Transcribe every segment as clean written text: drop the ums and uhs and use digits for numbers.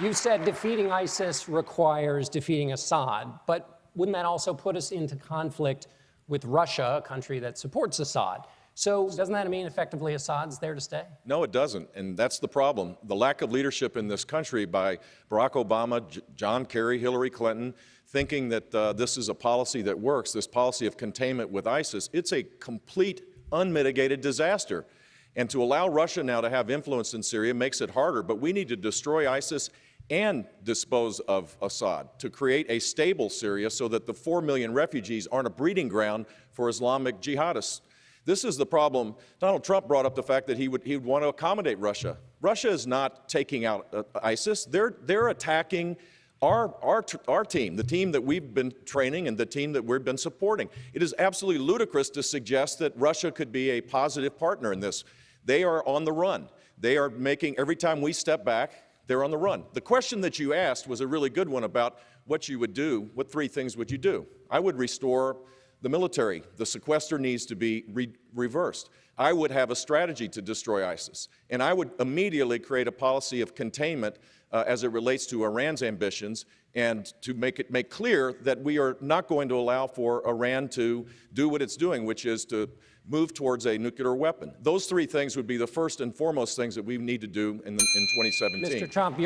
You said defeating ISIS requires defeating Assad, but wouldn't that also put us into conflict with Russia, a country that supports Assad? So doesn't that mean effectively Assad's there to stay? No, it doesn't, and that's the problem. The lack of leadership in this country by Barack Obama, John Kerry, Hillary Clinton, thinking that this is a policy that works, this policy of containment with ISIS, it's a complete unmitigated disaster. And to allow Russia now to have influence in Syria makes it harder, but we need to destroy ISIS and dispose of Assad to create a stable Syria so that the 4 million refugees aren't a breeding ground for Islamic jihadists. This is the problem. Donald Trump brought up the fact that he would want to accommodate Russia. Russia is not taking out ISIS. They're attacking our team, the team that we've been training and the team that we've been supporting. It is absolutely ludicrous to suggest that Russia could be a positive partner in this. They are on the run. They are making, every time we step back, they're on the run. The question that you asked was a really good one about what you would do. What 3 things would you do? I would restore the military. The sequester needs to be reversed. I would have a strategy to destroy ISIS. And I would immediately create a policy of containment as it relates to Iran's ambitions and to make clear that we are not going to allow for Iran to do what it's doing, which is to move towards a nuclear weapon. Those 3 things would be the first and foremost things that we need to do in 2017. Mr. Trump,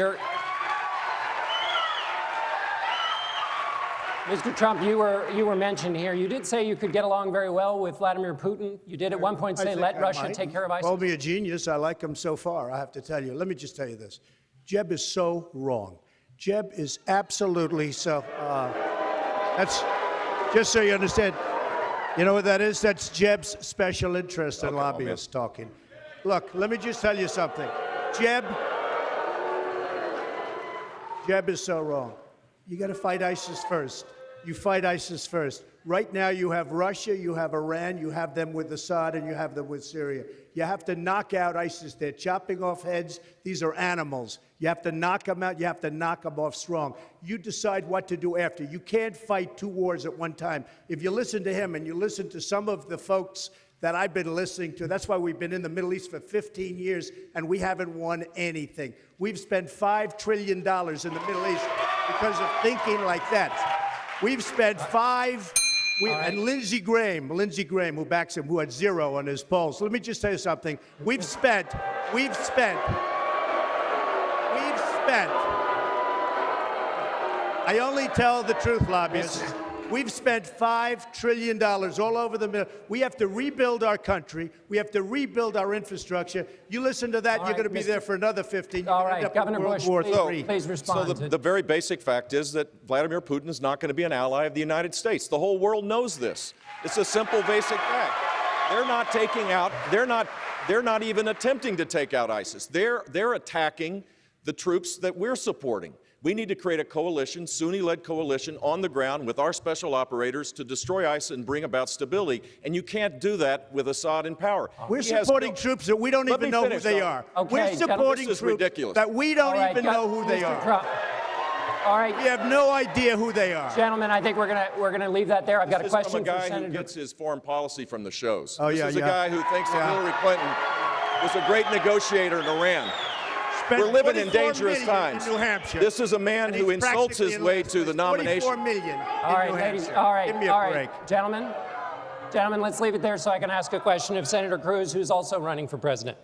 Mr. Trump, you were mentioned here. You did say you could get along very well with Vladimir Putin. You did at one point say let Russia take care of ISIS. Call me a genius. I like him so far, I have to tell you. Let me just tell you this. Jeb is so wrong. Jeb is absolutely so. That's just so you understand. You know what that is? That's Jeb's special interest and lobbyists talking. Look, let me just tell you something. Jeb is so wrong. You got to fight ISIS first. You fight ISIS first. Right now you have Russia, you have Iran, you have them with Assad, and you have them with Syria. You have to knock out ISIS. They're chopping off heads. These are animals. You have to knock them out. You have to knock them off strong. You decide what to do after. You can't fight 2 wars at one time. If you listen to him and you listen to some of the folks that I've been listening to, that's why we've been in the Middle East for 15 years and we haven't won anything. We've spent $5 trillion in the Middle East because of thinking like that. We've spent and Lindsey Graham, who backs him, who had 0 on his polls. So let me just tell you something. We've spent. I only tell the truth, lobbyists. We've spent $5 trillion all over the Middle. We have to rebuild our country. We have to rebuild our infrastructure. You listen to that, you're going to be there for another 15 years. All right, Governor Bush, please respond. So the very basic fact is that Vladimir Putin is not going to be an ally of the United States. The whole world knows this. It's a simple, basic fact. They're not taking out, they're not even attempting to take out ISIS. They're attacking the troops that we're supporting. We need to create a coalition, Sunni-led coalition, on the ground with our special operators to destroy ISIS and bring about stability. And you can't do that with Assad in power. We're supporting troops that we don't even know who they are. Okay, we're supporting troops that we don't even know who they are. Trump. All right. We have no idea who they are. Gentlemen, I think we're gonna leave that there. I've got a question for Senator. This is from a guy who gets his foreign policy from the shows. Oh, this is a guy who thinks that Hillary Clinton was a great negotiator in Iran. We're living in dangerous times. In New Hampshire. This is a man who insults his way to the nomination. 44 million. All right, ladies. All right. Give me a break. Gentlemen, let's leave it there so I can ask a question of Senator Cruz, who's also running for president.